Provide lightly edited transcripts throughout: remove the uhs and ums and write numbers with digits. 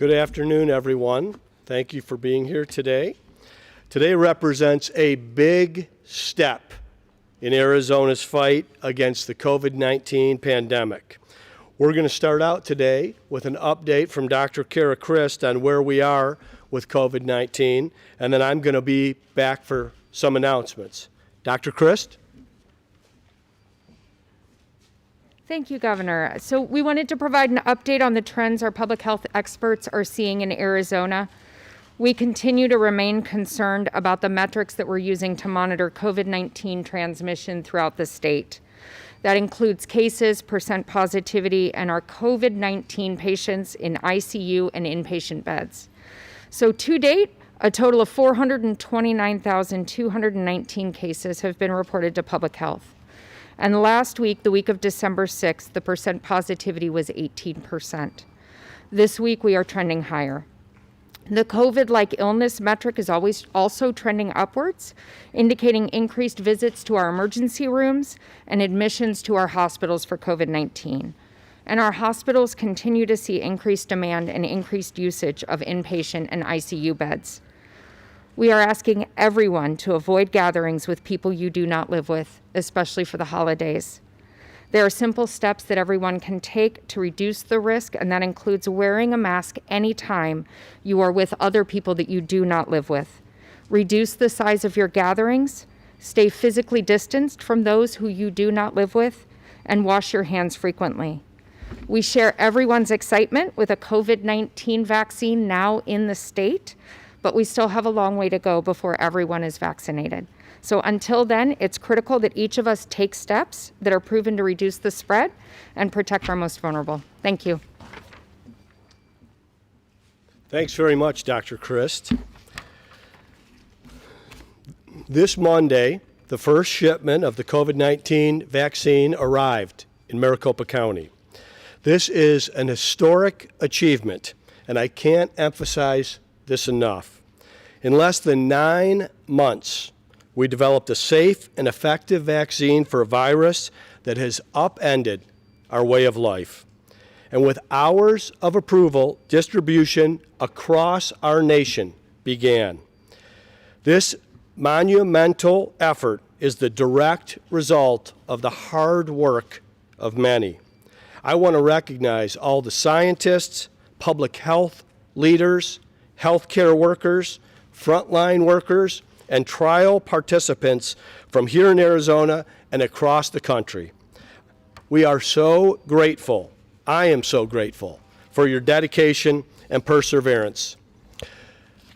Good afternoon, everyone. Thank you for being here today. Today represents a big step in Arizona's fight against the COVID-19 pandemic. We're going to start out today with an update from Dr. Cara Christ on where we are with COVID-19, and then I'm going to be back for some announcements. Dr. Christ? Thank you, Governor. So we wanted to provide an update on the trends our public health experts are seeing in Arizona. We continue to remain concerned about the metrics that we're using to monitor COVID-19 transmission throughout the state. That includes cases, percent positivity, and our COVID-19 patients in ICU and inpatient beds. So to date, a total of 429,219 cases have been reported to public health. And last week, the week of December 6th, the percent positivity was 18%. This week, we are trending higher. The COVID-like illness metric is always also trending upwards, indicating increased visits to our emergency rooms and admissions to our hospitals for COVID-19. And our hospitals continue to see increased demand and increased usage of inpatient and ICU beds. We are asking everyone to avoid gatherings with people you do not live with, especially for the holidays. There are simple steps that everyone can take to reduce the risk, and that includes wearing a mask anytime you are with other people that you do not live with. Reduce the size of your gatherings, stay physically distanced from those who you do not live with, and wash your hands frequently. We share everyone's excitement with a COVID-19 vaccine now in the state, but we still have a long way to go before everyone is vaccinated. So until then, it's critical that each of us take steps that are proven to reduce the spread and protect our most vulnerable. Thank you. Thanks very much, Dr. Christ. This Monday, the first shipment of the COVID-19 vaccine arrived in Maricopa County. This is an historic achievement, and I can't emphasize this enough. In less than 9 months, we developed a safe and effective vaccine for a virus that has upended our way of life. And with hours of approval, distribution across our nation began. This monumental effort is the direct result of the hard work of many. I want to recognize all the scientists, public health leaders, healthcare workers, frontline workers, and trial participants from here in Arizona and across the country. We are so grateful, I am so grateful, for your dedication and perseverance.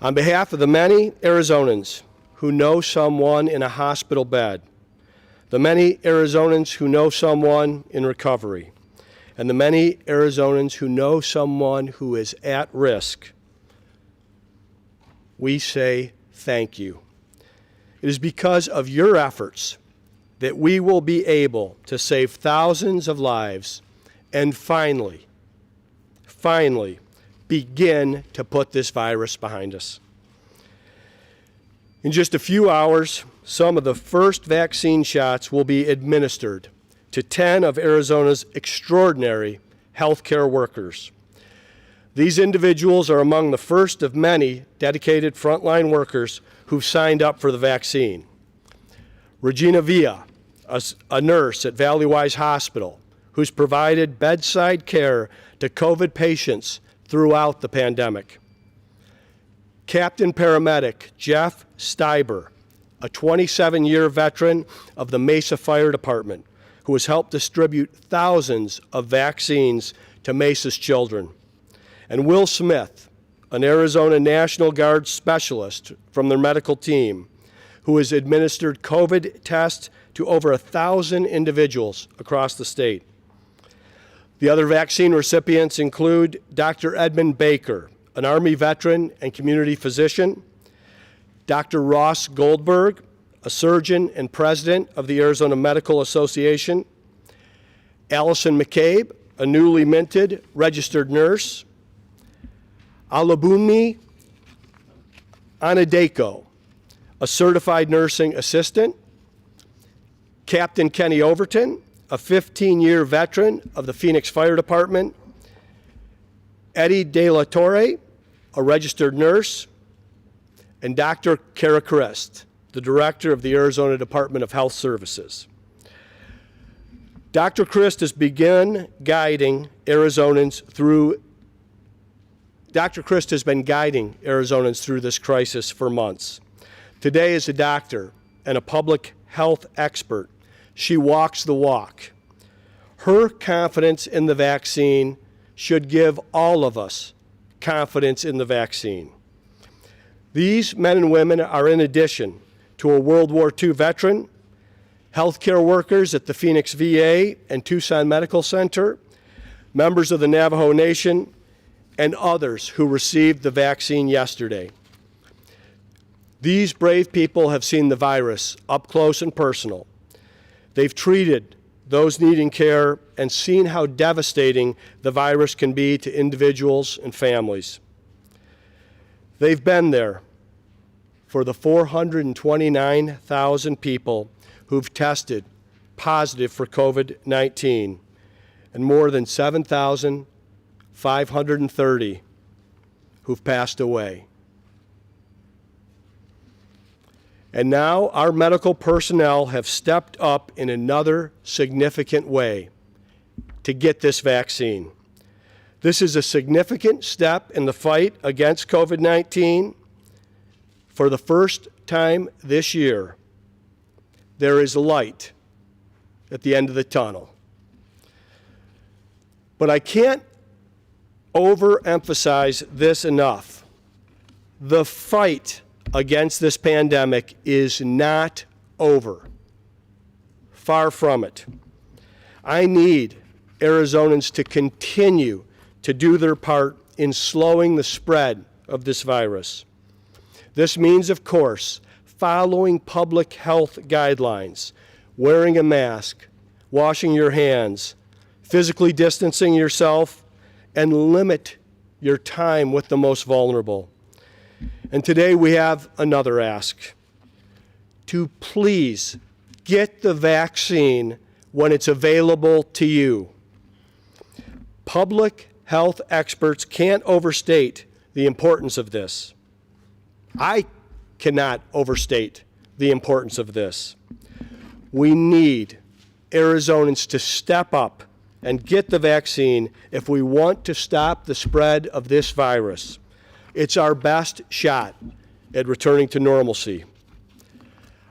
On behalf of the many Arizonans who know someone in a hospital bed, the many Arizonans who know someone in recovery, and the many Arizonans who know someone who is at risk, we say thank you. It is because of your efforts that we will be able to save thousands of lives and finally begin to put this virus behind us. In just a few hours, some of the first vaccine shots will be administered to 10 of Arizona's extraordinary healthcare workers. These individuals are among the first of many dedicated frontline workers who've signed up for the vaccine. Regina Villa, a nurse at Valleywise Hospital, who's provided bedside care to COVID patients throughout the pandemic. Captain Paramedic Jeff Steiber, a 27-year veteran of the Mesa Fire Department, who has helped distribute thousands of vaccines to Mesa's children. And Will Smith, an Arizona National Guard specialist from their medical team, who has administered COVID tests to over 1,000 individuals across the state. The other vaccine recipients include Dr. Edmund Baker, an Army veteran and community physician, Dr. Ross Goldberg, a surgeon and president of the Arizona Medical Association, Allison McCabe, a newly minted registered nurse, Alabumi Anadeko, a certified nursing assistant, Captain Kenny Overton, a 15-year veteran of the Phoenix Fire Department, Eddie De La Torre, a registered nurse, and Dr. Cara Christ, the director of the Arizona Department of Health Services. Dr. Christ has begun guiding Arizonans through Dr. Christ has been guiding Arizonans through this crisis for months. Today, as a doctor and a public health expert, she walks the walk. Her confidence in the vaccine should give all of us confidence in the vaccine. These men and women are in addition to a World War II veteran, healthcare workers at the Phoenix VA and Tucson Medical Center, members of the Navajo Nation, and others who received the vaccine yesterday. These brave people have seen the virus up close and personal. They've treated those needing care and seen how devastating the virus can be to individuals and families. They've been there for the 429,000 people who've tested positive for COVID-19 and more than 7,530 who've passed away. And now our medical personnel have stepped up in another significant way to get this vaccine. This is a significant step in the fight against COVID-19. For the first time this year, there is light at the end of the tunnel. But I can't overemphasize this enough. The fight against this pandemic is not over. Far from it. I need Arizonans to continue to do their part in slowing the spread of this virus. This means, of course, following public health guidelines, wearing a mask, washing your hands, physically distancing yourself, and limit your time with the most vulnerable. And today we have another ask: to please get the vaccine when it's available to you. Public health experts can't overstate the importance of this. I cannot overstate the importance of this. We need Arizonans to step up and get the vaccine if we want to stop the spread of this virus. It's our best shot at returning to normalcy.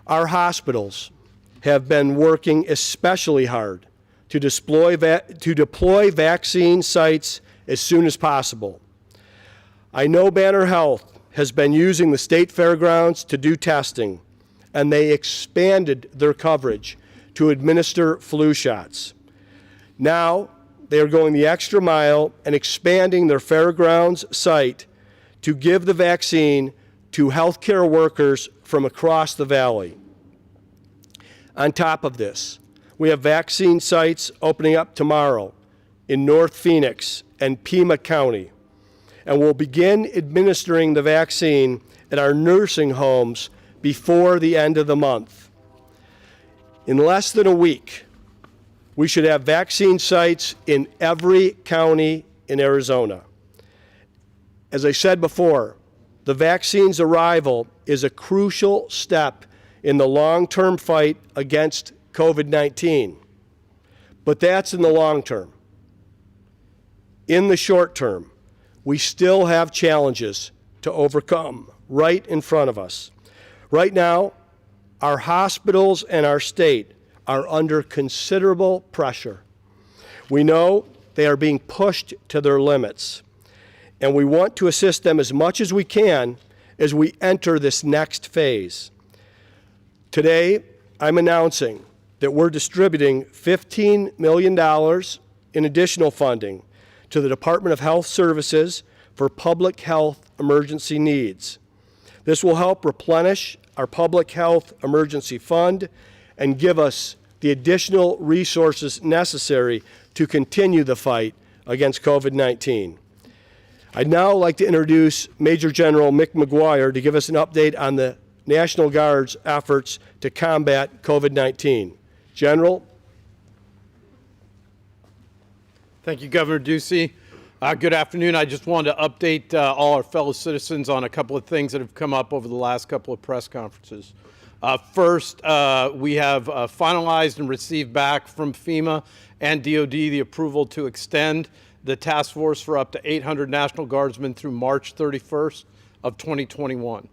Our hospitals have been working especially hard to deploy vaccine sites as soon as possible. I know Banner Health has been using the state fairgrounds to do testing, and they expanded their coverage to administer flu shots. Now they are going the extra mile and expanding their fairgrounds site to give the vaccine to healthcare workers from across the valley. On top of this, we have vaccine sites opening up tomorrow in North Phoenix and Pima County, and we'll begin administering the vaccine at our nursing homes before the end of the month. In less than a week, we should have vaccine sites in every county in Arizona. As I said before, the vaccine's arrival is a crucial step in the long-term fight against COVID-19. But that's in the long term. In the short term, we still have challenges to overcome right in front of us. Right now, our hospitals and our state are under considerable pressure. We know they are being pushed to their limits, and we want to assist them as much as we can as we enter this next phase. Today, I'm announcing that we're distributing $15 million in additional funding to the Department of Health Services for public health emergency needs. This will help replenish our public health emergency fund and give us the additional resources necessary to continue the fight against COVID-19. I'd now like to introduce Major General Mick McGuire to give us an update on the National Guard's efforts to combat COVID-19. General. Thank you, Governor Ducey. Good afternoon. I just wanted to update all our fellow citizens on a couple of things that have come up over the last couple of press conferences. First, we have finalized and received back from FEMA and DOD the approval to extend the task force for up to 800 National Guardsmen through March 31st of 2021.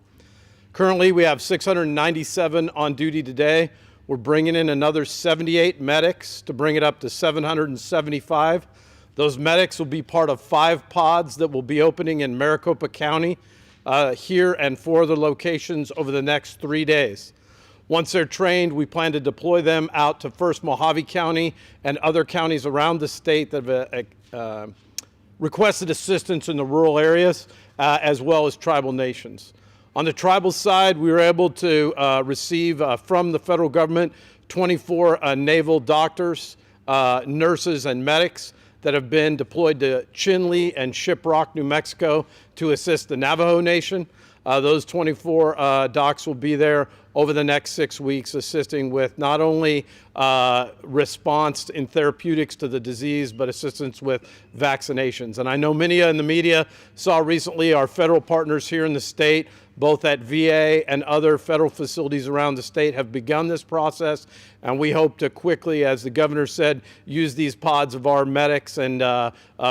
Currently, we have 697 on duty today. We're bringing in another 78 medics to bring it up to 775. Those medics will be part of 5 pods that will be opening in Maricopa County here and 4 other locations over the next 3 days. Once they're trained, we plan to deploy them out to first Mojave County and other counties around the state that have requested assistance in the rural areas, as well as tribal nations. On the tribal side, we were able to receive from the federal government 24 naval doctors, nurses, and medics that have been deployed to Chinle and Shiprock, New Mexico, to assist the Navajo Nation. Those 24 docs will be there over the next 6 weeks, assisting with not only response in therapeutics to the disease, but assistance with vaccinations. And I know many in the media saw recently our federal partners here in the state, both at VA and other federal facilities around the state, have begun this process. And we hope to quickly, as the governor said, use these pods of our medics and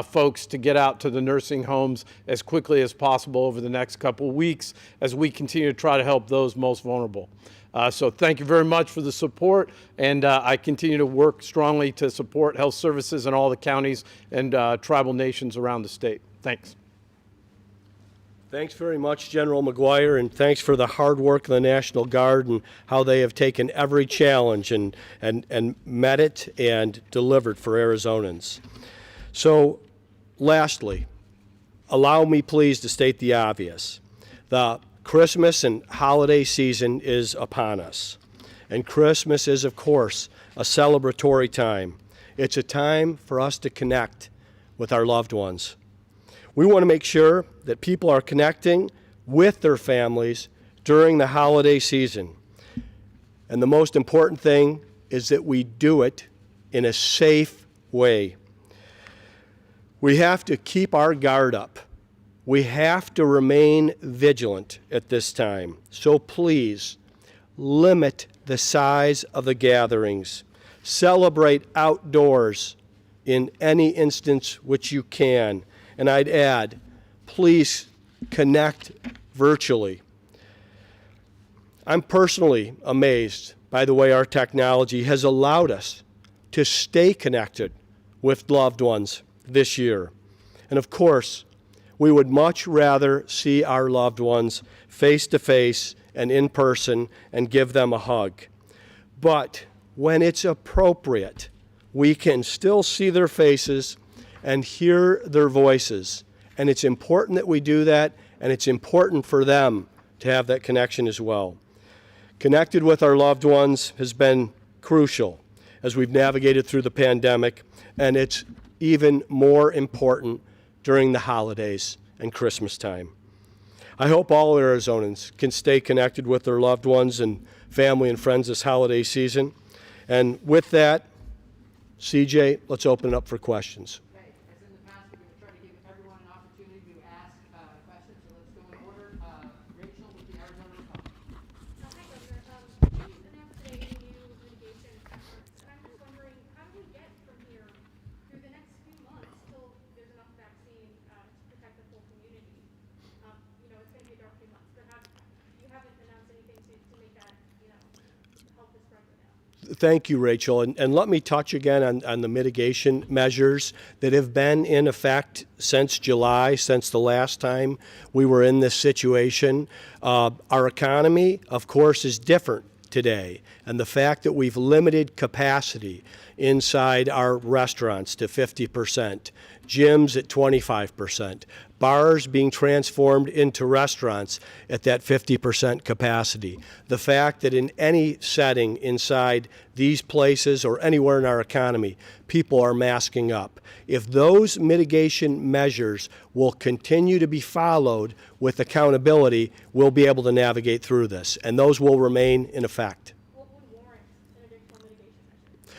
folks to get out to the nursing homes as quickly as possible over the next couple of weeks as we continue to try to help those most vulnerable. So thank you very much for the support, and I continue to work strongly to support health services in all the counties and tribal nations around the state. Thanks. Thanks very much, General McGuire, and thanks for the hard work of the National Guard and how they have taken every challenge and met it and delivered for Arizonans. So, lastly, allow me please to state the obvious. The Christmas and holiday season is upon us. And Christmas is, of course, a celebratory time. It's a time for us to connect with our loved ones. We want to make sure that people are connecting with their families during the holiday season. And the most important thing is that we do it in a safe way. We have to keep our guard up. We have to remain vigilant at this time. So please, limit the size of the gatherings. Celebrate outdoors in any instance which you can. And I'd add, please connect virtually. I'm personally amazed by the way our technology has allowed us to stay connected with loved ones this year. And of course, we would much rather see our loved ones face to face and in person and give them a hug. But when it's appropriate, we can still see their faces and hear their voices. And it's important that we do that, and it's important for them to have that connection as well. Connected with our loved ones has been crucial as we've navigated through the pandemic, and it's even more important during the holidays and Christmas time. I hope all Arizonans can stay connected with their loved ones and family and friends this holiday season. And with that, CJ, let's open it up for questions. Thank you, Rachel. And let me touch again on the mitigation measures that have been in effect since July, since the last time we were in this situation. Our economy, of course, is different today. And the fact that we've limited capacity inside our restaurants to 50%, gyms at 25%, bars being transformed into restaurants at that 50% capacity. The fact that in any setting inside these places or anywhere in our economy, people are masking up. If those mitigation measures will continue to be followed with accountability, we'll be able to navigate through this, and those will remain in effect. What would warrant an additional mitigation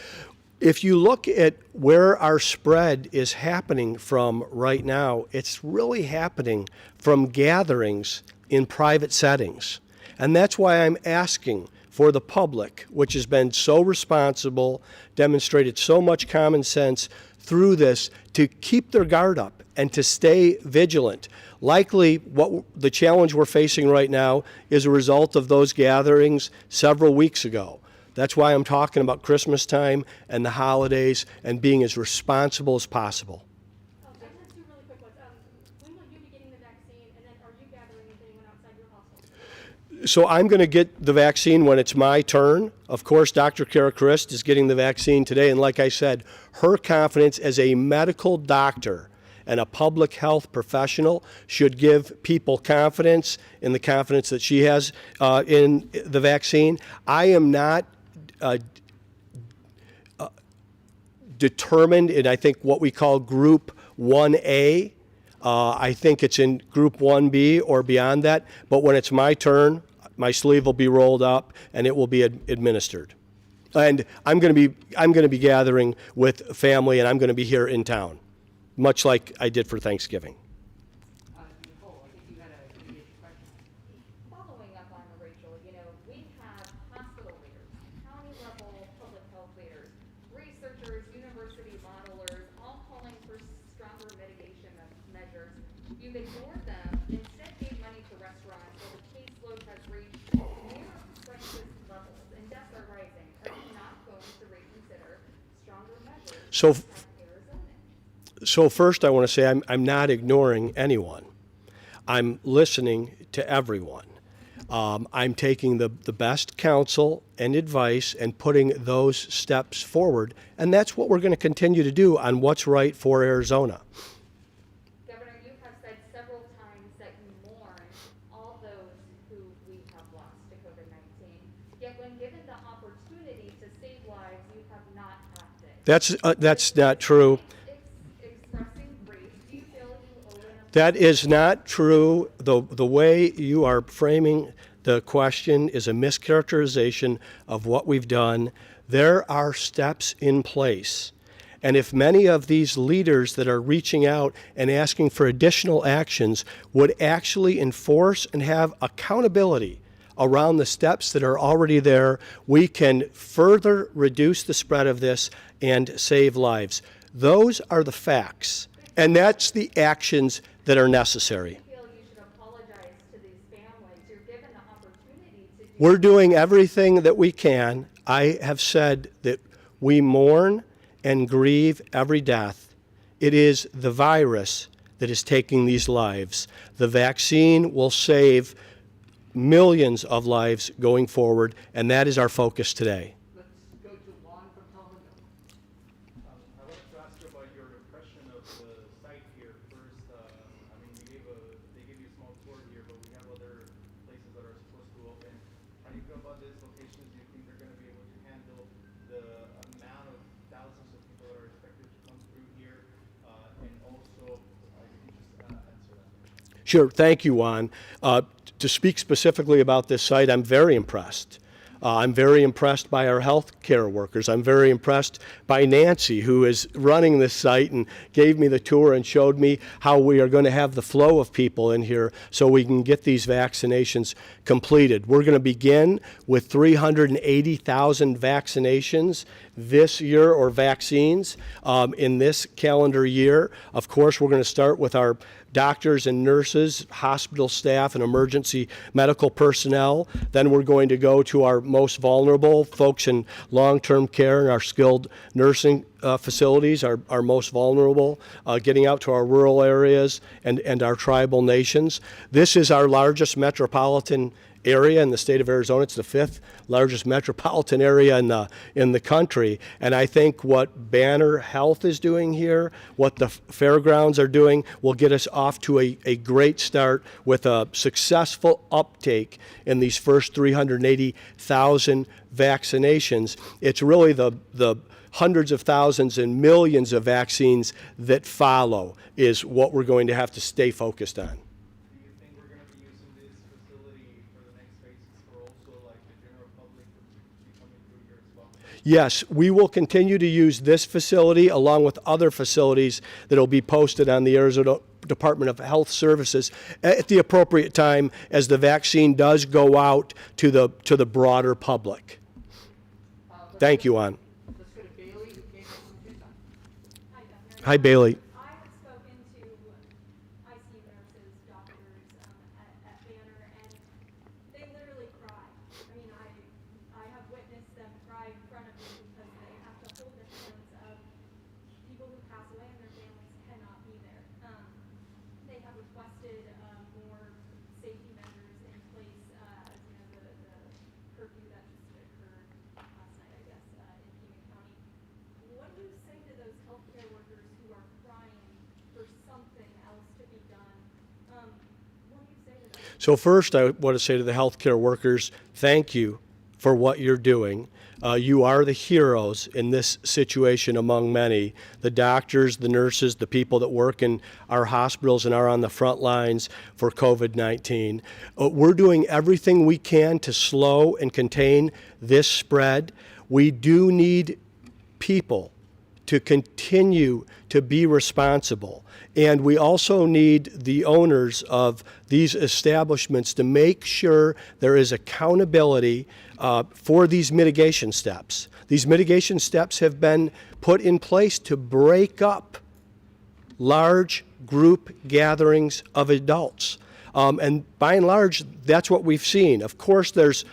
measure? If you look at where our spread is happening from right now, it's really happening from gatherings in private settings. And that's why I'm asking for the public, which has been so responsible, demonstrated so much common sense through this, to keep their guard up and to stay vigilant. Likely, what the challenge we're facing right now is a result of those gatherings several weeks ago. That's why I'm talking about Christmas time and the holidays and being as responsible as possible. Just two really quick ones. When will you be getting the vaccine, and then are you gathering with anyone outside your household? So I'm going to get the vaccine when it's my turn. Of course, Dr. Cara Christ is getting the vaccine today, and like I said, her confidence as a medical doctor and a public health professional should give people confidence in the confidence that she has in the vaccine. I am not determined in, I think, what we call Group 1A. I think it's in Group 1B or beyond that. But when it's my turn, my sleeve will be rolled up and it will be administered. And I'm going to be gathering with family, and I'm going to be here in town, much like I did for Thanksgiving. Nicole, I think you had a immediate question. Following up on Rachel, we have hospital leaders, county level public health leaders, researchers, university modelers, all calling for stronger mitigation measures. You've ignored them, instead gave money to restaurants where the caseload has reached near crisis levels and deaths are rising. Are you not going to reconsider stronger measures? So first I want to say I'm not ignoring anyone. I'm listening to everyone. I'm taking the best counsel and advice and putting those steps forward, and that's what we're going to continue to do on what's right for Arizona. Governor, you have said several times that you mourn all those who we have lost to COVID-19, yet when given the opportunity to save lives, you have not acted. That's not true. Expressing grief, do you feel you owe an That is not true. The way you are framing the question is a mischaracterization of what we've done. There are steps in place. And if many of these leaders that are reaching out and asking for additional actions would actually enforce and have accountability around the steps that are already there, we can further reduce the spread of this and save lives. Those are the facts, and that's the actions that are necessary. feel you should apologize to these families? You're given the opportunity to do We're doing everything that we can. I have said that we mourn and grieve every death. It is the virus that is taking these lives. The vaccine will save millions of lives going forward, and that is our focus today. Let's go to Juan from Telemundo. I wanted to ask you about your impression of the site here first. They gave you a small tour here, but we have other places that are supposed to open. How do you feel about these locations? Do you think they're going to be able to handle the amount of thousands of people that are expected to come through here? And also, you can just answer that. Sure. Thank you, Juan. To speak specifically about this site, I'm very impressed. I'm very impressed by our health care workers. I'm very impressed by Nancy, who is running this site and gave me the tour and showed me how we are going to have the flow of people in here so we can get these vaccinations completed. We're going to begin with 380,000 vaccinations this year, or vaccines, in this calendar year. Of course, we're going to start with our doctors and nurses, hospital staff, and emergency medical personnel. Then we're going to go to our most vulnerable folks in long-term care and our skilled nursing facilities, our most vulnerable, getting out to our rural areas and our tribal nations. This is our largest metropolitan area in the state of Arizona. It's the 5th largest metropolitan area in the country. And I think what Banner Health is doing here, what the fairgrounds are doing, will get us off to a great start with a successful uptake in these first 380,000 vaccinations. It's really the hundreds of thousands and millions of vaccines that follow is what we're going to have to stay focused on. Do you think we're going to be using this facility for the next phases for also like the general public to be coming through here as well? Yes, we will continue to use this facility along with other facilities that will be posted on the Arizona Department of Health Services at the appropriate time as the vaccine does go out to the broader public. Thank you, Juan. Let's go to Bailey, who came up from Tucson. Hi, Governor. Hi, Bailey. I have spoken to ICU nurses, doctors at Banner, and they literally cry. I mean, I have witnessed them cry in front of me because they have to hold the hands of people who pass away and their families cannot be there. They have requested more safety measures in place, as you know, the curfew that just occurred last night, I guess, in Pima County. What do you say to those healthcare workers who are crying for something else to be done? What do you say to them? So first, I want to say to the healthcare workers, thank you for what you're doing. You are the heroes in this situation among many. The doctors, the nurses, the people that work in our hospitals and are on the front lines for COVID-19. We're doing everything we can to slow and contain this spread. We do need people to continue to be responsible. And we also need the owners of these establishments to make sure there is accountability for these mitigation steps. These mitigation steps have been put in place to break up large group gatherings of adults. And by and large, that's what we've seen. Of course, there's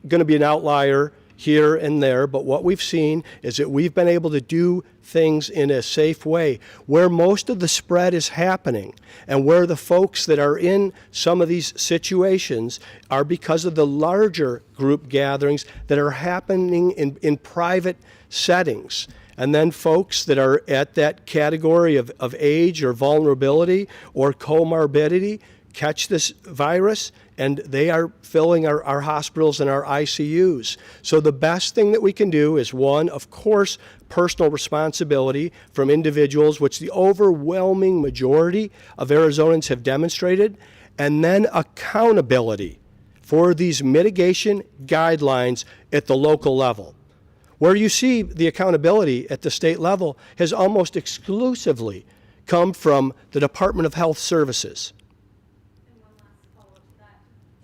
going to be an outlier here and there, but what we've seen is that we've been able to do things in a safe way. Where most of the spread is happening and where the folks that are in some of these situations are because of the larger group gatherings that are happening in private settings. And then folks that are at that category of age or vulnerability or comorbidity catch this virus, and they are filling our hospitals and our ICUs. So the best thing that we can do is, one, of course, personal responsibility from individuals, which the overwhelming majority of Arizonans have demonstrated, and then accountability for these mitigation guidelines at the local level. Where you see the accountability at the state level has almost exclusively come from the Department of Health Services. And one last follow-up to that.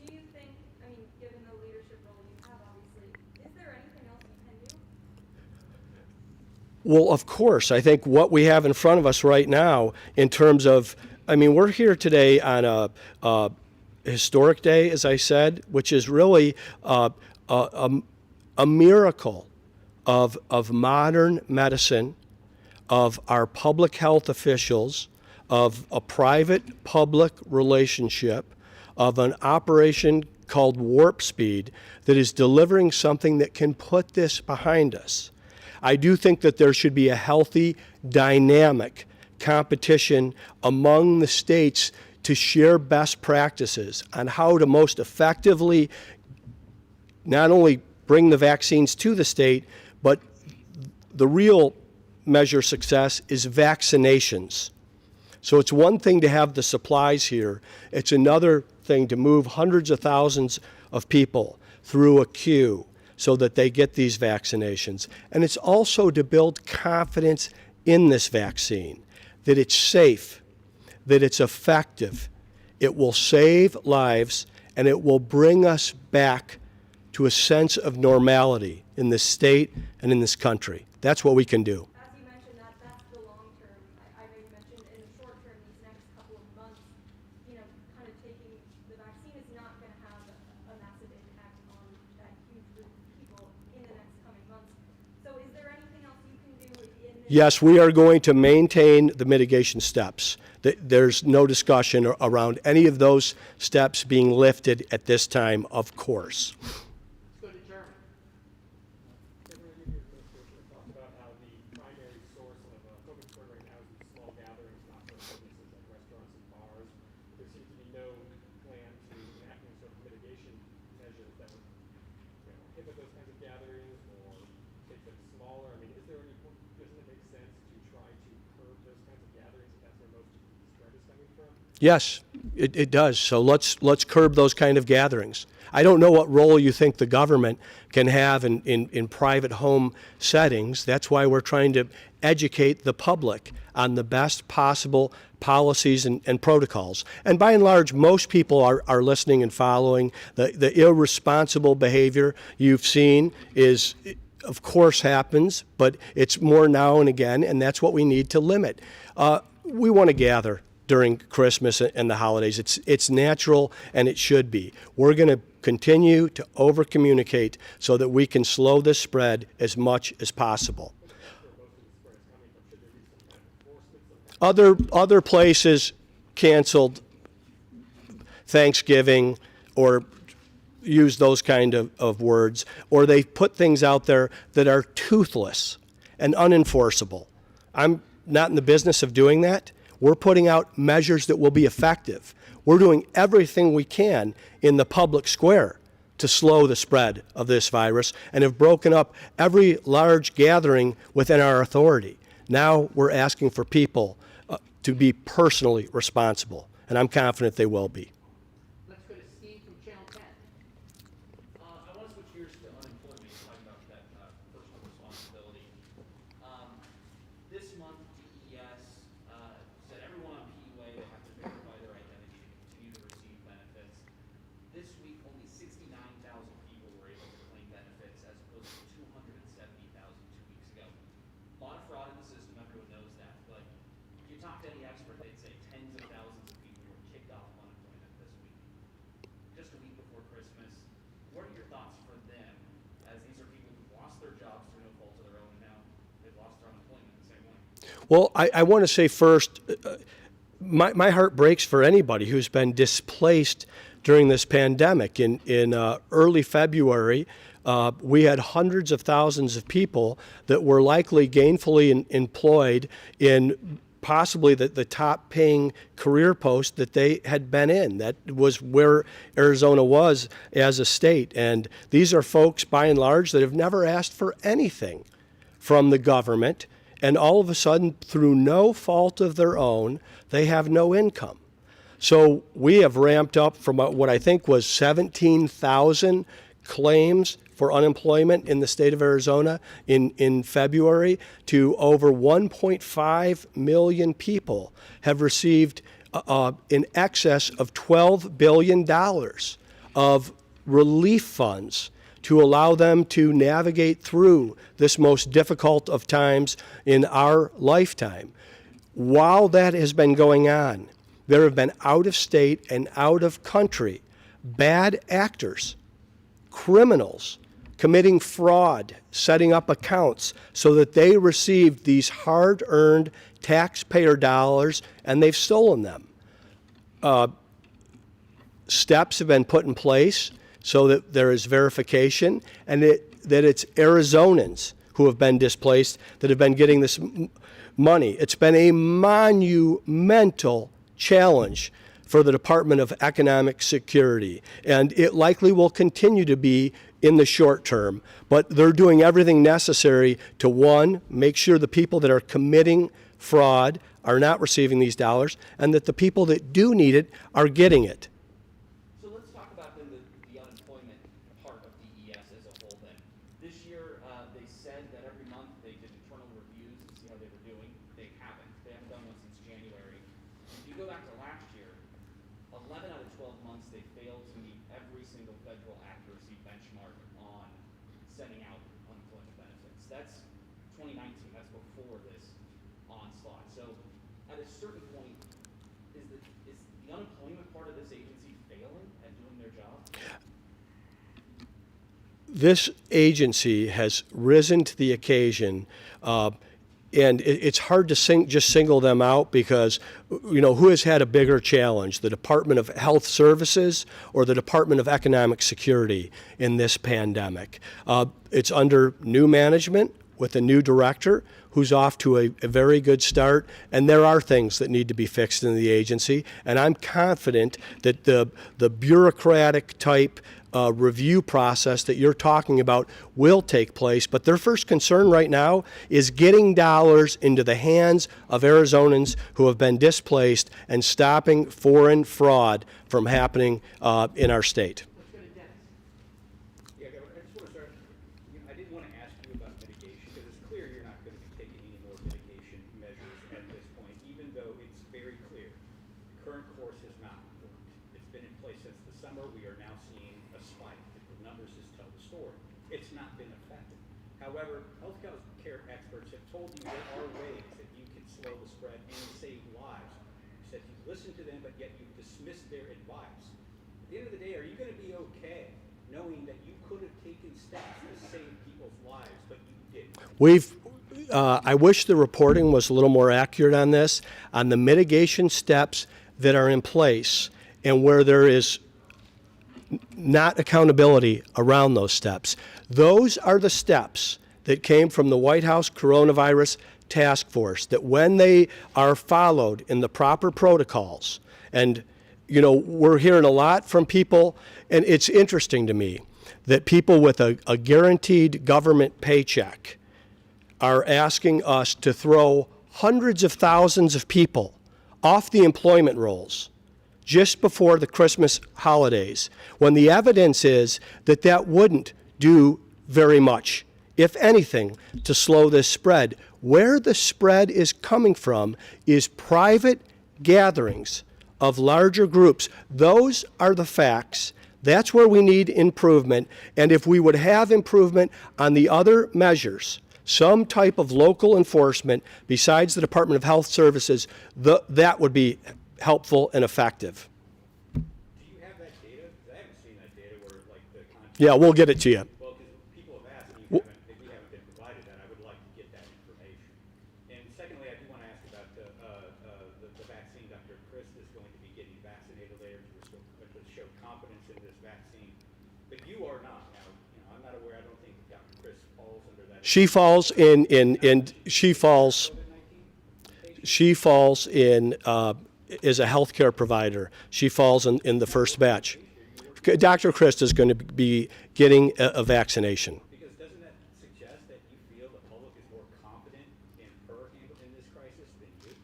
Do you think, I mean, given the leadership role you have, obviously, is there anything else you can do? Well, of course. I think what we have in front of us right now in terms of, I mean, we're here today on a historic day, as I said, which is really a miracle of modern medicine, of our public health officials, of a private-public relationship, of an operation called Warp Speed that is delivering something that can put this behind us. I do think that there should be a healthy, dynamic competition among the states to share best practices on how to most effectively not only bring the vaccines to the state, but the real measure of success is vaccinations. So it's one thing to have the supplies here. It's another thing to move hundreds of thousands of people through a queue so that they get these vaccinations. And it's also to build confidence in this vaccine, that it's safe, that it's effective, it will save lives, and it will bring us back to a sense of normality in this state and in this country. That's what we can do. As you mentioned, that's the long term. I know you mentioned in the short term, these next couple of months, you know, kind of taking the vaccine is not going to have a massive impact on that huge group of people in the next coming months. So is there anything else you can do in this? Yes, we are going to maintain the mitigation steps. There's no discussion around any of those steps being lifted at this time, of course. Let's go to Jeremy. Governor, your administration talked about how the primary source of COVID spread right now is in small gatherings, not for businesses like restaurants and bars. There seems to be no plan to enact any sort of mitigation measures that would inhibit those kinds of gatherings or make them smaller. I mean, doesn't it make sense to try to curb those kinds of gatherings if that's where most spread is coming from? Yes, it does. So let's curb those kind of gatherings. I don't know what role you think the government can have in private home settings. That's why we're trying to educate the public on the best possible policies and protocols. And by and large, most people are listening and following. The irresponsible behavior you've seen is, of course, happens, but it's more now and again, and that's what we need to limit. We want to gather during Christmas and the holidays. It's natural, and it should be. We're going to continue to over-communicate so that we can slow this spread as much as possible. Other places canceled Thanksgiving or use those kind of words, or they put things out there that are toothless and unenforceable. I'm not in the business of doing that. We're putting out measures that will be effective. We're doing everything we can in the public square to slow the spread of this virus and have broken up every large gathering within our authority. Now we're asking for people to be personally responsible, and I'm confident they will be. Let's go to Steve from Channel 10. I want to switch gears to unemployment, talking about that personal responsibility. This month, DES said everyone on PUA will have to verify their identity to continue to receive benefits. This week, only 69,000 people were able to claim benefits, as opposed to 270,000 2 weeks ago. A lot of fraud in the system, everyone knows that, but if you talk to any expert, they'd say tens of thousands of people were kicked off of unemployment this week. Just a week before Christmas. What are your thoughts for them, as these are people who've lost their jobs through no fault of their own, and now they've lost their unemployment the same way? Well, I want to say first, my heart breaks for anybody who's been displaced during this pandemic. In early February, we had hundreds of thousands of people that were likely gainfully employed in possibly the top paying career post that they had been in. That was where Arizona was as a state. And these are folks, by and large, that have never asked for anything from the government. And all of a sudden, through no fault of their own, they have no income. So we have ramped up from what I think was 17,000 claims for unemployment in the state of Arizona in February to over 1.5 million people have received in excess of $12 billion of relief funds to allow them to navigate through this most difficult of times in our lifetime. While that has been going on, there have been out of state and out of country bad actors, criminals, committing fraud, setting up accounts so that they received these hard-earned taxpayer dollars and they've stolen them. Steps have been put in place so that there is verification and that it's Arizonans who have been displaced that have been getting this money. It's been a monumental challenge for the Department of Economic Security, and it likely will continue to be in the short term. But they're doing everything necessary to, one, make sure the people that are committing fraud are not receiving these dollars, and that the people that do need it are getting it. So let's talk about then the unemployment part of DES as a whole then. This year, they said that every month they did internal reviews to see how they were doing. They haven't. They haven't done one since January. If you go back to last year, 11 out of 12 months they failed to meet every single federal accuracy benchmark on sending out unemployment benefits. That's 2019. That's before this onslaught. So at a certain point, is the unemployment part of this agency failing at doing their job? This agency has risen to the occasion, and it's hard to just single them out because, who has had a bigger challenge, the Department of Health Services or the Department of Economic Security in this pandemic? It's under new management with a new director who's off to a very good start, and there are things that need to be fixed in the agency, and I'm confident that the bureaucratic type review process that you're talking about will take place, but their first concern right now is getting dollars into the hands of Arizonans who have been displaced and stopping foreign fraud from happening in our state. Let's go to Dennis. However, healthcare experts have told you there are ways that you can slow the spread and save lives. You said you listened to them, but yet you dismissed their advice. At the end of the day, are you going to be okay knowing that you could have taken steps to save people's lives, but you didn't? I wish the reporting was a little more accurate on this, on the mitigation steps that are in place and where there is not accountability around those steps. Those are the steps that came from the White House Coronavirus Task Force, that when they are followed in the proper protocols, and we're hearing a lot from people, and it's interesting to me that people with a guaranteed government paycheck are asking us to throw hundreds of thousands of people off the employment rolls just before the Christmas holidays, when the evidence is that that wouldn't do very much, if anything, to slow this spread. Where the spread is coming from is private gatherings of larger groups. Those are the facts. That's where we need improvement. And if we would have improvement on the other measures, some type of local enforcement besides the Department of Health Services, that would be helpful and effective. Do you have that data? 'Cause I haven't seen that data where the contract. Yeah, we'll get it to you. Well, because people have asked, and we haven't been provided that. I would like to get that information. And secondly, I do want to ask about the vaccine. Dr. Christ is going to be getting vaccinated later to show confidence in this vaccine, but you are not. Now, I'm not aware. I don't think Dr. Christ falls under that. She falls in is a healthcare provider. She falls in the first batch. Dr. Christ is going to be getting a vaccination. Because doesn't that suggest that you feel the public is more confident in her in this crisis than you?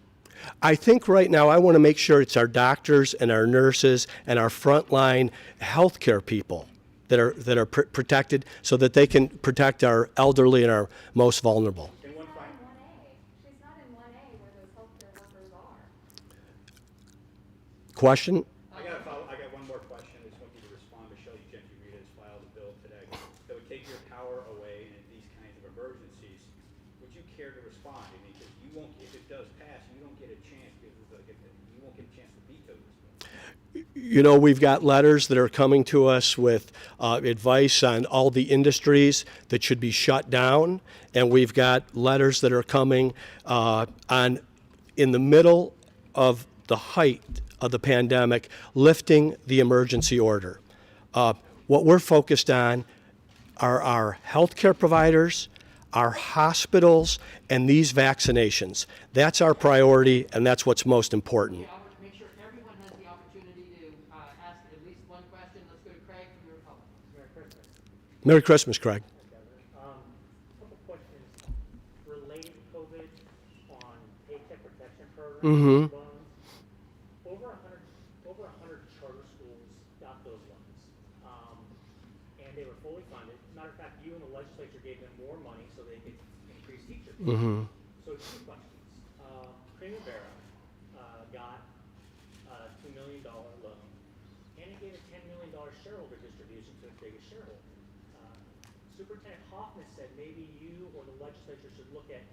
I think right now I want to make sure it's our doctors and our nurses and our frontline healthcare people that are protected, so that they can protect our elderly and our most vulnerable. She's not in 1A. She's not in 1A where those healthcare workers are. Question? I got one more question. I just want you to respond. Michelle Gentry-Rita has filed a bill today that would take your power away in these kinds of emergencies. Would you care to respond? I mean, because you won't, if it does pass, you don't get a chance, you won't get a chance to veto this bill. We've got letters that are coming to us with advice on all the industries that should be shut down, and we've got letters that are coming in the middle of the height of the pandemic, lifting the emergency order. What we're focused on are our healthcare providers, our hospitals, and these vaccinations. That's our priority, and that's what's most important. Albert, to make sure everyone has the opportunity to ask at least one question, let's go to Craig from the Republic. Merry Christmas. Merry Christmas, Craig. Couple questions related to COVID on paycheck protection program Mm-hmm. loans. Over 100 charter schools got those loans, and they were fully funded. Matter of fact, you and the legislature gave them more money so they could increase teacher pay. Mm-hmm. So two questions. Primavera got a $2 million loan, and it gave a $10 million shareholder distribution to its biggest shareholder. Superintendent Hoffman said maybe you or the legislature should look at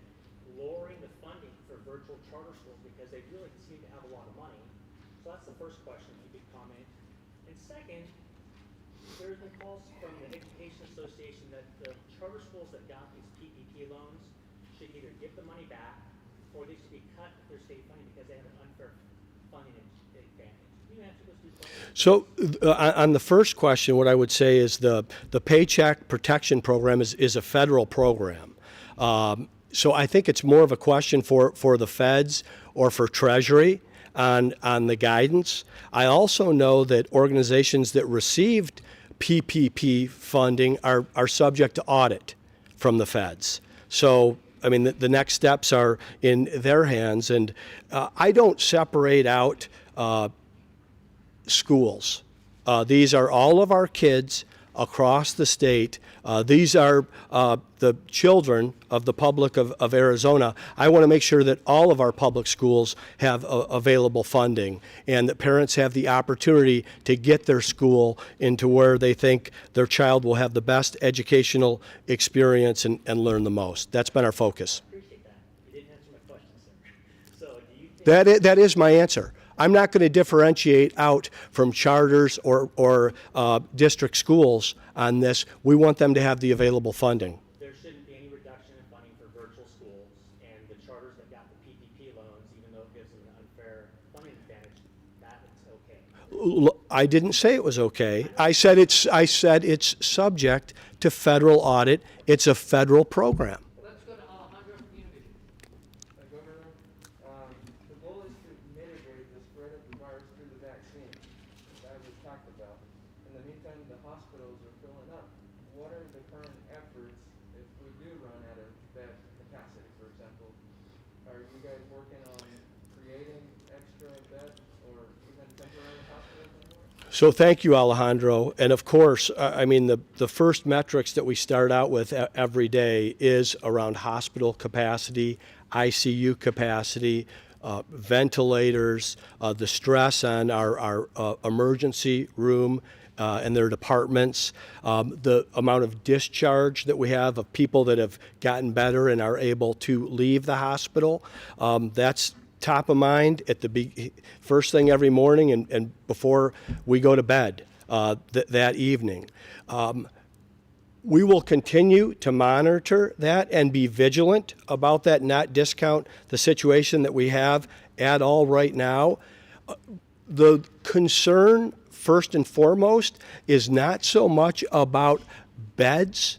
lowering the funding for virtual charter schools because they really seem to have a lot of money. So that's the first question, if you could comment. And second, there's been calls from the Education Association that the charter schools that got these PPP loans should either give the money back or they should be cut their state funding because they have an unfair funding advantage. Can you answer those two questions? So on the first question, what I would say is the Paycheck Protection Program is a federal program. So I think it's more of a question for the feds or for Treasury on the guidance. I also know that organizations that received PPP funding are subject to audit from the feds. So, I mean, the next steps are in their hands. And I don't separate out schools. These are all of our kids, across the state. These are the children of the public of Arizona. I want to make sure that all of our public schools have available funding and that parents have the opportunity to get their school into where they think their child will have the best educational experience and learn the most. That's been our focus. Appreciate that. You didn't answer my question, sir. So do you think That is my answer. I'm not going to differentiate out from charters or district schools on this. We want them to have the available funding. there shouldn't be any reduction in funding for virtual schools, and the charters that got the PPP loans, even though it gives them an unfair funding advantage, that is okay? I didn't say it was okay. I said it's subject to federal audit. It's a federal program. Let's go to Alejandro from Univision. Governor, the goal is to mitigate the spread of the virus through the vaccine, as we talked about. In the meantime, the hospitals are filling up. What are the current efforts if we do run out of bed capacity, for example? Are you guys working on creating extra beds or even temporary hospitals anywhere? So thank you, Alejandro. And of course, I mean, the first metrics that we start out with every day is around hospital capacity, ICU capacity, ventilators, the stress on our emergency room and their departments, the amount of discharge that we have of people that have gotten better and are able to leave the hospital. That's top of mind at the first thing every morning and before we go to bed that evening. We will continue to monitor that and be vigilant about that, not discount the situation that we have at all right now. The concern, first and foremost, is not so much about beds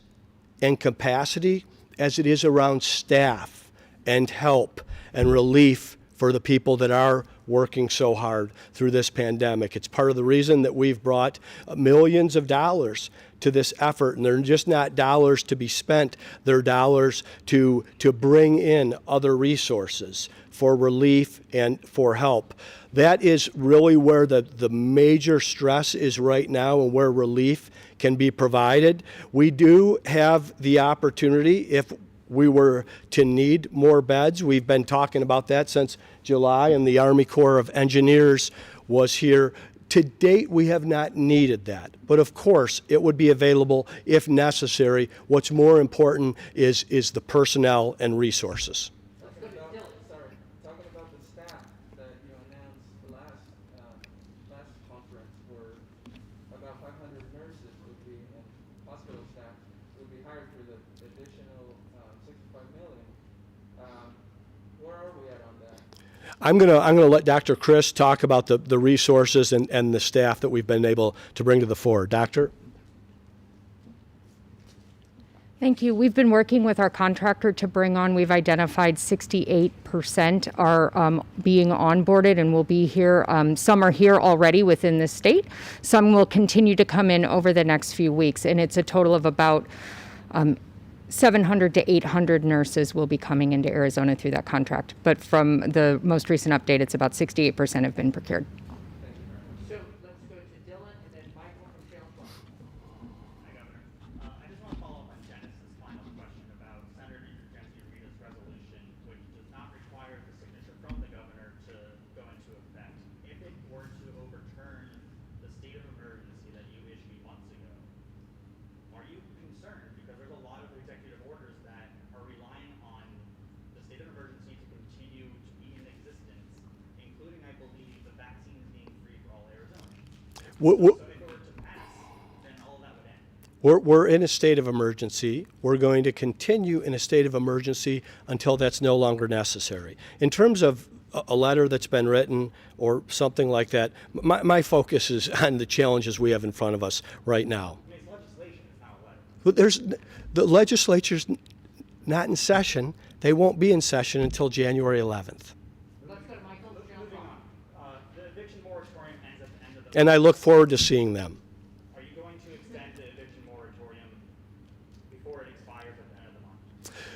and capacity as it is around staff and help and relief for the people that are working so hard through this pandemic. It's part of the reason that we've brought millions of dollars to this effort, and they're just not dollars to be spent, they're dollars to bring in other resources for relief and for help. That is really where the major stress is right now and where relief can be provided. We do have the opportunity, if we were to need more beds. We've been talking about that since July, and the Army Corps of Engineers was here. To date, we have not needed that. But of course, it would be available if necessary. What's more important is the personnel and resources. Talking about the staff that you announced last conference, where about 500 nurses would be, and hospital staff would be hired for the additional 65 million. Where are we at on that? I'm gonna let Dr. Chris talk about the resources and the staff that we've been able to bring to the fore. Doctor? Thank you. We've been working with our contractor to bring on, we've identified 68% are being onboarded and will be here. Some are here already within the state. Some will continue to come in over the next few weeks, and it's a total of about 700 to 800 nurses will be coming into Arizona through that contract. But from the most recent update, it's about 68% have been procured. So let's go to Dylan and then Michael from Channel 12. Hi, Governor. I just want to follow up on Dennis's final question about Senator Jancy-Rita's resolution, which does not require the signature from the governor to go into effect. If it were to overturn the state of emergency that you issued months ago, are you concerned? Because there's a lot of executive orders that are relying on the state of emergency to continue to be in existence, including, I believe, the vaccines being free for all Arizonans. So if it were to pass, then all of that would end. We're in a state of emergency. We're going to continue in a state of emergency until that's no longer necessary. In terms of a letter that's been written or something like that, my focus is on the challenges we have in front of us right now. I mean, it's legislation, it's not a letter. But the legislature's not in session. They won't be in session until January 11th. Let's go to Michael from Channel 5. The eviction moratorium ends at the end of the And I look forward to seeing them. Are you going to extend the eviction moratorium before it expires at the end of the month?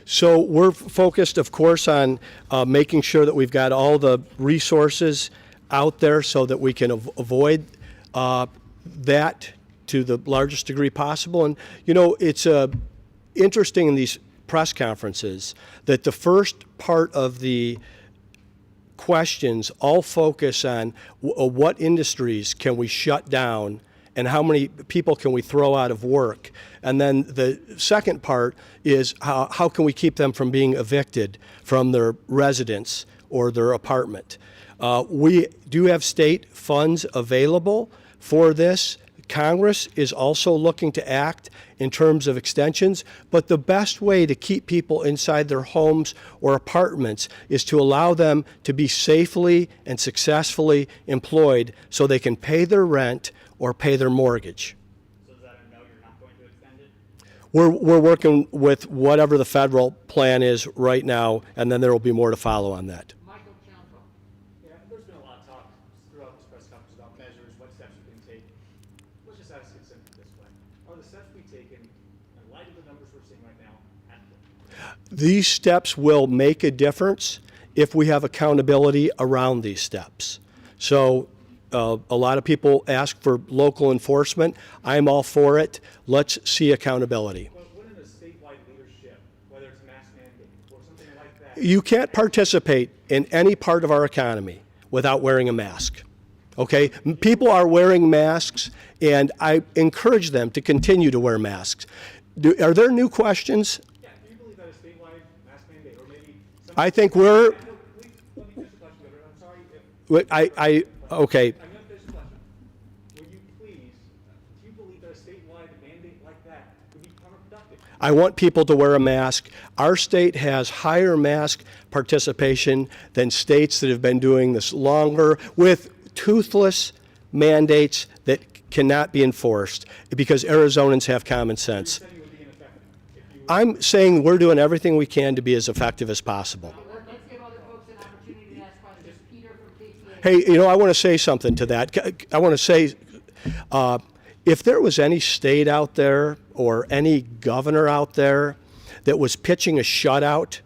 So we're focused, of course, on making sure that we've got all the resources out there so that we can avoid that to the largest degree possible. And, it's interesting in these press conferences that the first part of the questions all focus on what industries can we shut down and how many people can we throw out of work. And then the second part is how can we keep them from being evicted from their residence or their apartment. We do have state funds available for this. Congress is also looking to act in terms of extensions, but the best way to keep people inside their homes or apartments is to allow them to be safely and successfully employed so they can pay their rent or pay their mortgage. So is that a no, you're not going to extend it? We're working with whatever the federal plan is right now, and then there will be more to follow on that. Michael Council. Yeah, there's been a lot of talk throughout this press conference about measures, what steps you can take. Let's just ask it simply this way. Are the steps we taken, in light of the numbers we're seeing right now, adequate? These steps will make a difference if we have accountability around these steps. So a lot of people ask for local enforcement. I'm all for it. Let's see accountability. But wouldn't a statewide leadership, whether it's mask mandate or something like that, You can't participate in any part of our economy without wearing a mask. Okay? People are wearing masks, and I encourage them to continue to wear masks. Are there new questions? yeah, do you believe that a statewide mask mandate or maybe some I think we're. let me finish the question, Governor. I'm sorry if Okay. I'm going to finish the question. Will you please, do you believe that a statewide mandate like that would be counterproductive? I want people to wear a mask. Our state has higher mask participation than states that have been doing this longer with toothless mandates that cannot be enforced because Arizonans have common sense. You said you would be ineffective if you I'm saying we're doing everything we can to be as effective as possible. Let's give other folks an opportunity to ask questions. Peter from KTA. Hey, I want to say something to that. I want to say, if there was any state out there or any governor out there that was pitching a shutout,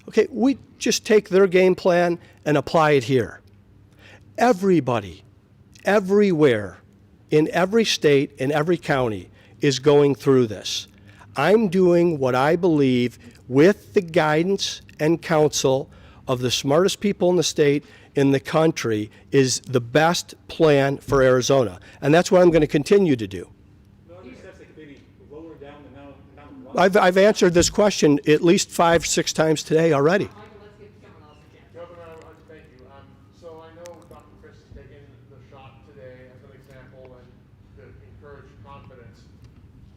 okay, we just take their game plan and apply it here. Everybody, everywhere, in every state, in every county, is going through this. I'm doing what I believe with the guidance and counsel of the smartest people in the state, in the country, is the best plan for Arizona. And that's what I'm going to continue to do. no other steps that could maybe lower down the amount of I've answered this question at least 5-6 times today already. Michael, let's give someone else a chance. Governor, thank you. So I know Dr. Chris is taking the shot today as an example and to encourage confidence.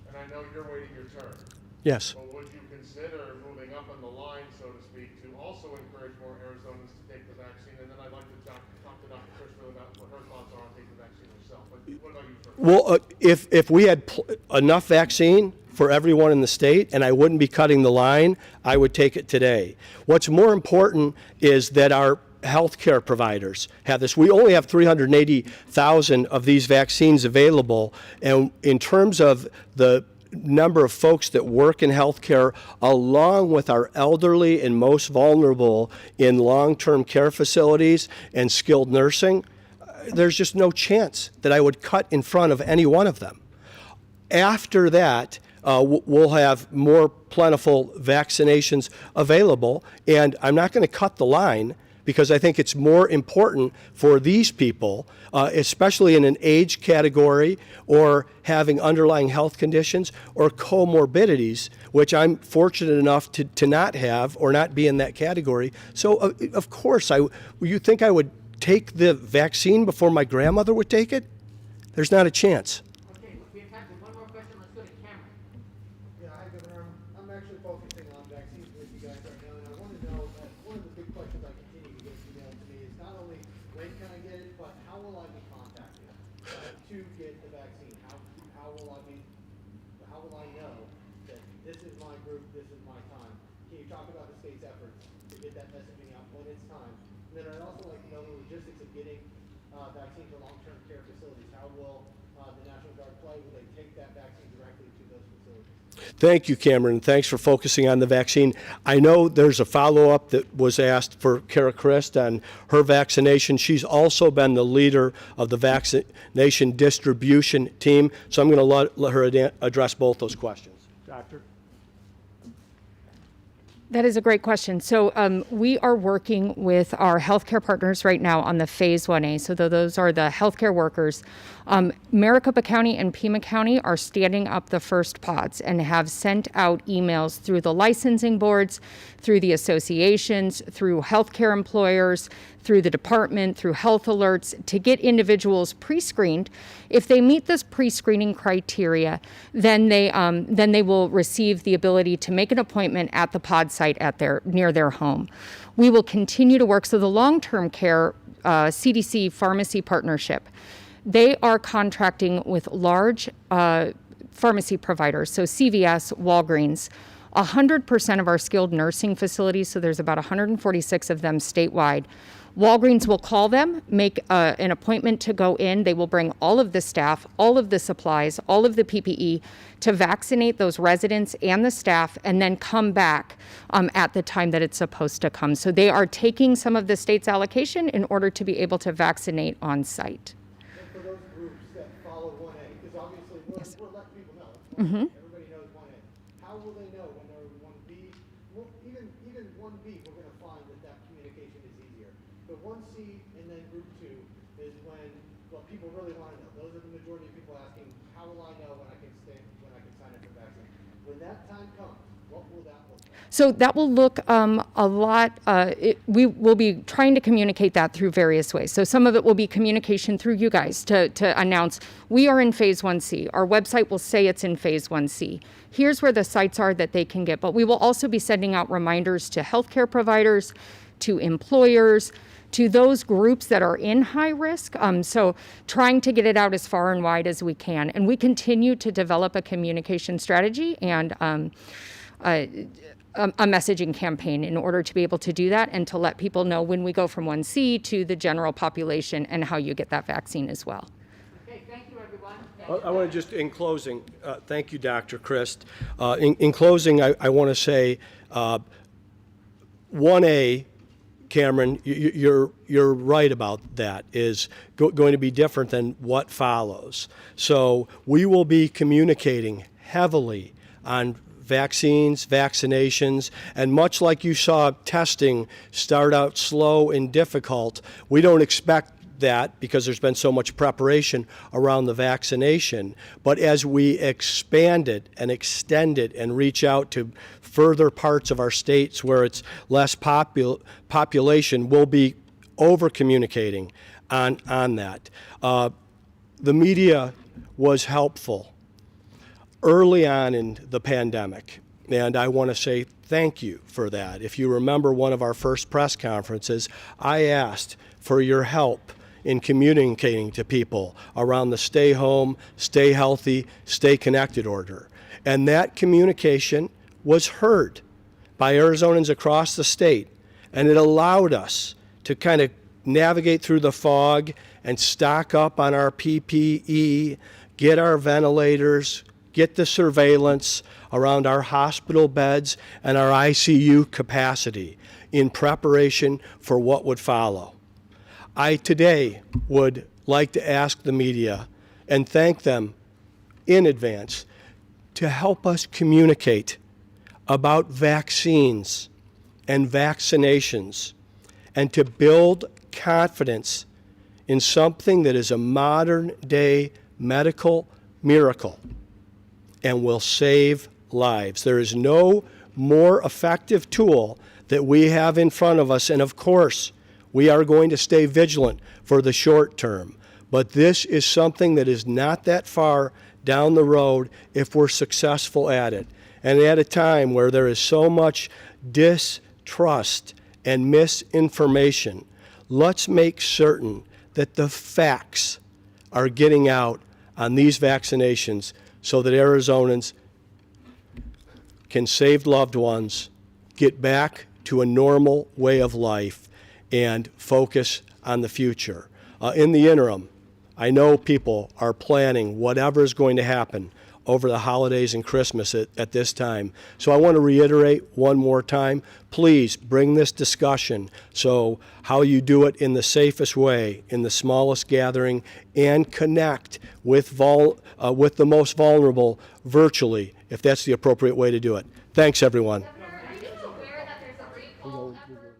And I know you're waiting your turn. Yes. But would you consider moving up on the line, so to speak, to also encourage more Arizonans to take the vaccine? And then I'd like to talk to Dr. Chris really about what her thoughts are on taking the vaccine herself. But what about you first? Well, if we had enough vaccine for everyone in the state and I wouldn't be cutting the line, I would take it today. What's more important is that our healthcare providers have this. We only have 380,000 of these vaccines available, and in terms of the number of folks that work in healthcare, along with our elderly and most vulnerable in long-term care facilities and skilled nursing, there's just no chance that I would cut in front of any one of them. After that, we'll have more plentiful vaccinations available, and I'm not going to cut the line because I think it's more important for these people, especially in an age category or having underlying health conditions or comorbidities, which I'm fortunate enough to not have or not be in that category. So, of course, you think I would take the vaccine before my grandmother would take it? There's not a chance. Okay, we have time for one more question. Let's go to Cameron. Yeah, hi, Governor. I'm actually focusing on vaccines with you guys right now, and I want to know that one of the big questions I continue to get emailed to me is not only when can I get it, but how will I be contacted to get the vaccine? How will I know that this is my group, this is my time? Can you talk about the state's efforts to get that messaging out when it's time? And then I'd also like to know the logistics of getting vaccine to long-term care facilities. How will the National Guard play? Will they take that vaccine directly to those facilities? Thank you, Cameron. Thanks for focusing on the vaccine. I know there's a follow-up that was asked for Cara Christ on her vaccination. She's also been the leader of the vaccination distribution team, so I'm going to let her address both those questions. Doctor? That is a great question. So we are working with our healthcare partners right now on the phase 1A. So those are the healthcare workers. Maricopa County and Pima County are standing up the first pods and have sent out emails through the licensing boards, through the associations, through healthcare employers, through the department, through health alerts to get individuals pre-screened. If they meet this pre-screening criteria, then they will receive the ability to make an appointment at the pod site near their home. We will continue to work. So the long-term care CDC pharmacy partnership, they are contracting with large pharmacy providers, so CVS, Walgreens. 100% of our skilled nursing facilities, so there's about 146 of them statewide. Walgreens will call them, make an appointment to go in. They will bring all of the staff, all of the supplies, all of the PPE to vaccinate those residents and the staff, and then come back at the time that it's supposed to come. So they are taking some of the state's allocation in order to be able to vaccinate on site. And for those groups that follow 1A, because obviously we're letting people know. Everybody knows 1A. How will they know when they're 1B? Well, even 1B, we're going to find that communication is easier. But 1C and then group 2 is when what people really want to know. Those are the majority of people asking, how will I know when I can sign up for vaccine? When that time comes, what will that look like? So that will look a lot, we will be trying to communicate that through various ways. So some of it will be communication through you guys to announce we are in phase 1C. Our website will say it's in phase 1C. Here's where the sites are that they can get, but we will also be sending out reminders to healthcare providers, to employers, to those groups that are in high risk. So trying to get it out as far and wide as we can. And we continue to develop a communication strategy and a messaging campaign in order to be able to do that and to let people know when we go from 1C to the general population and how you get that vaccine as well. Okay, thank you, everyone. I want to just, in closing, thank you, Dr. Christ. In closing, I want to say 1A, Cameron, you're right about that, is going to be different than what follows. So we will be communicating heavily on vaccines, vaccinations, and much like you saw testing start out slow and difficult, we don't expect that because there's been so much preparation around the vaccination. But as we expand it and extend it and reach out to further parts of our states where it's less population, we'll be over-communicating on that. The media was helpful early on in the pandemic, and I want to say thank you for that. If you remember one of our first press conferences, I asked for your help in communicating to people around the stay home, stay healthy, stay connected order. And that communication was heard by Arizonans across the state, and it allowed us to kind of navigate through the fog and stock up on our PPE, get our ventilators, get the surveillance around our hospital beds and our ICU capacity in preparation for what would follow. I today would like to ask the media and thank them in advance to help us communicate about vaccines and vaccinations and to build confidence in something that is a modern day medical miracle and will save lives. There is no more effective tool that we have in front of us, and of course, we are going to stay vigilant for the short term. But this is something that is not that far down the road if we're successful at it. And at a time where there is so much distrust and misinformation, let's make certain that the facts are getting out on these vaccinations so that Arizonans can save loved ones, get back to a normal way of life, and focus on the future. In the interim, I know people are planning whatever is going to happen over the holidays and Christmas at this time. So I want to reiterate one more time, please bring this discussion, so how you do it in the safest way, in the smallest gathering, and connect with the most vulnerable virtually, if that's the appropriate way to do it. Thanks, everyone. Governor, are you aware that there's a recall effort?